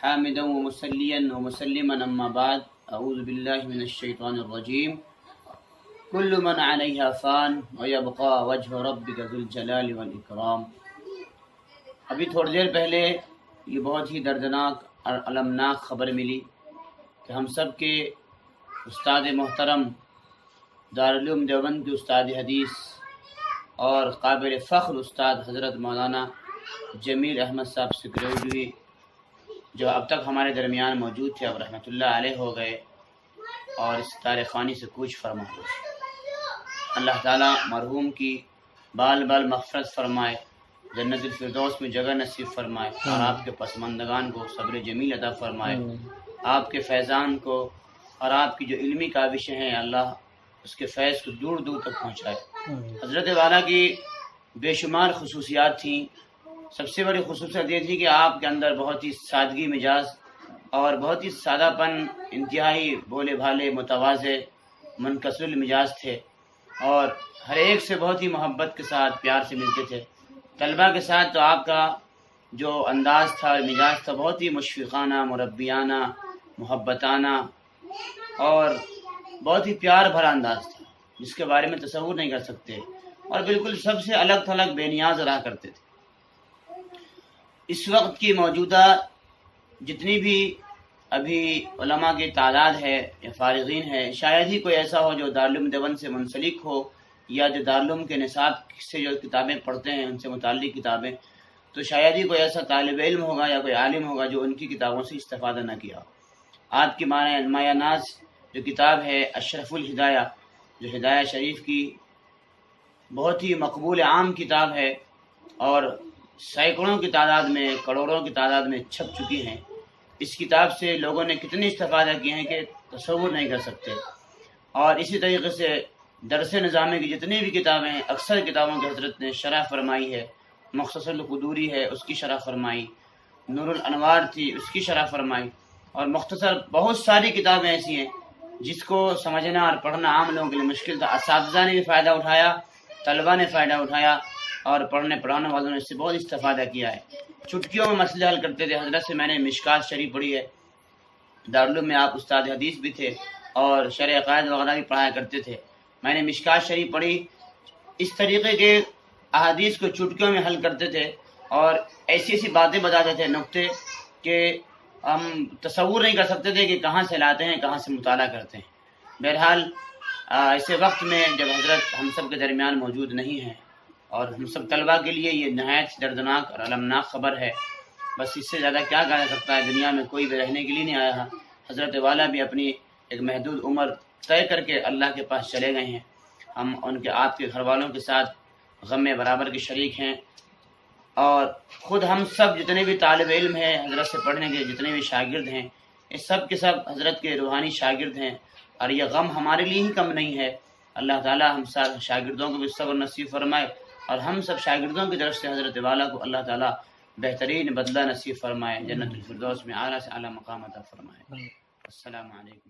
حامدا ومصليا ومسلما أما بعد أعوذ بالله من الشيطان الرجيم كل من عليها فان ويبقى وجه ربك ذو الجلال والإكرام۔ ابھی تھوڑی دیر پہلے یہ بہت ہی دردناک اور المناک خبر ملی کہ ہم سب کے استاد محترم دارالعلوم دیوبند کے استاد حدیث اور قابل فخر استاد حضرت مولانا جمیل احمد صاحب سکریوی جو اب تک ہمارے درمیان موجود تھے اب رحمۃ اللہ علیہ ہو گئے اور اس تاریخانی سے کوچ فرما ہوئے۔ اللہ تعالیٰ مرحوم کی بال بال مغفرت فرمائے، جنت الفردوس میں جگہ نصیب فرمائے اور آپ کے پسماندگان کو صبر جمیل عطا فرمائے، آپ کے فیضان کو اور آپ کی جو علمی کاوشیں ہیں اللہ اس کے فیض کو دور دور تک پہنچائے۔ حضرت والا کی بے شمار خصوصیات تھیں، سب سے بڑی خصوصیت یہ تھی کہ آپ کے اندر بہت ہی سادگی مزاج اور بہت ہی سادہ پن، انتہائی بولے بھالے متواضع منکسر المزاج تھے اور ہر ایک سے بہت ہی محبت کے ساتھ پیار سے ملتے تھے۔ طلبہ کے ساتھ تو آپ کا جو انداز تھا اور مزاج تھا بہت ہی مشفقانہ، مربیانہ، محبتانہ اور بہت ہی پیار بھرا انداز تھا جس کے بارے میں تصور نہیں کر سکتے، اور بالکل سب سے الگ تھلگ بے نیاز رہا کرتے تھے۔ اس وقت کی موجودہ جتنی بھی ابھی علماء کی تعداد ہے یا فارغین ہے، شاید ہی کوئی ایسا ہو جو دارالعلوم دیوبند سے منسلک ہو یا جو دارالعلوم کے نصاب سے جو کتابیں پڑھتے ہیں ان سے متعلق کتابیں، تو شاید ہی کوئی ایسا طالب علم ہوگا یا کوئی عالم ہوگا جو ان کی کتابوں سے استفادہ نہ کیا ہو۔ آپ کی مایہ ناز جو کتاب ہے اشرف الہدایہ، جو ہدایہ شریف کی بہت ہی مقبول عام کتاب ہے اور سینکڑوں کی تعداد میں، کروڑوں کی تعداد میں چھپ چکی ہیں، اس کتاب سے لوگوں نے کتنی استفادہ کیے ہیں کہ تصور نہیں کر سکتے۔ اور اسی طریقے سے درس نظامی کی جتنی بھی کتابیں ہیں، اکثر کتابوں کی حضرت نے شرح فرمائی ہے۔ مختصر القدوری ہے، اس کی شرح فرمائی، نور الانوار تھی، اس کی شرح فرمائی، اور مختصر بہت ساری کتابیں ایسی ہیں جس کو سمجھنا اور پڑھنا عام لوگوں کے لیے مشکل تھا۔ اساتذہ نے بھی فائدہ اٹھایا، طلبہ نے فائدہ اٹھایا اور پڑھنے پڑھانے والوں نے اس سے بہت استفادہ کیا ہے۔ چٹکیوں میں مسئلے حل کرتے تھے۔ حضرت سے میں نے مشکات شریف پڑھی ہے، دارالعلوم میں آپ استاد حدیث بھی تھے اور شرح عقائد وغیرہ بھی پڑھایا کرتے تھے۔ میں نے مشکات شریف پڑھی، اس طریقے کے احادیث کو چٹکیوں میں حل کرتے تھے اور ایسی ایسی باتیں بتاتے تھے، نقطے کہ ہم تصور نہیں کر سکتے تھے کہ کہاں سے لاتے ہیں، کہاں سے مطالعہ کرتے ہیں۔ بہرحال ایسے وقت میں جب حضرت ہم سب کے درمیان موجود نہیں ہیں اور ہم سب طلباء کے لیے یہ نہایت دردناک اور المناک خبر ہے، بس اس سے زیادہ کیا کہا جا سکتا ہے۔ دنیا میں کوئی بھی رہنے کے لیے نہیں آیا ہے، حضرت والا بھی اپنی ایک محدود عمر طے کر کے اللہ کے پاس چلے گئے ہیں۔ ہم ان کے آپ کے گھر والوں کے ساتھ غم برابر کے شریک ہیں، اور خود ہم سب جتنے بھی طالب علم ہیں، حضرت سے پڑھنے کے جتنے بھی شاگرد ہیں، یہ سب کے سب حضرت کے روحانی شاگرد ہیں، اور یہ غم ہمارے لیے ہی کم نہیں ہے۔ اللہ تعالیٰ ہم سب شاگردوں کو بھی صبر نصیب فرمائے اور ہم سب شاگردوں کی طرف سے حضرت والا کو اللہ تعالیٰ بہترین بدلہ نصیب فرمائے، جنت الفردوس میں اعلیٰ سے اعلیٰ مقام عطا فرمائے۔ السلام علیکم۔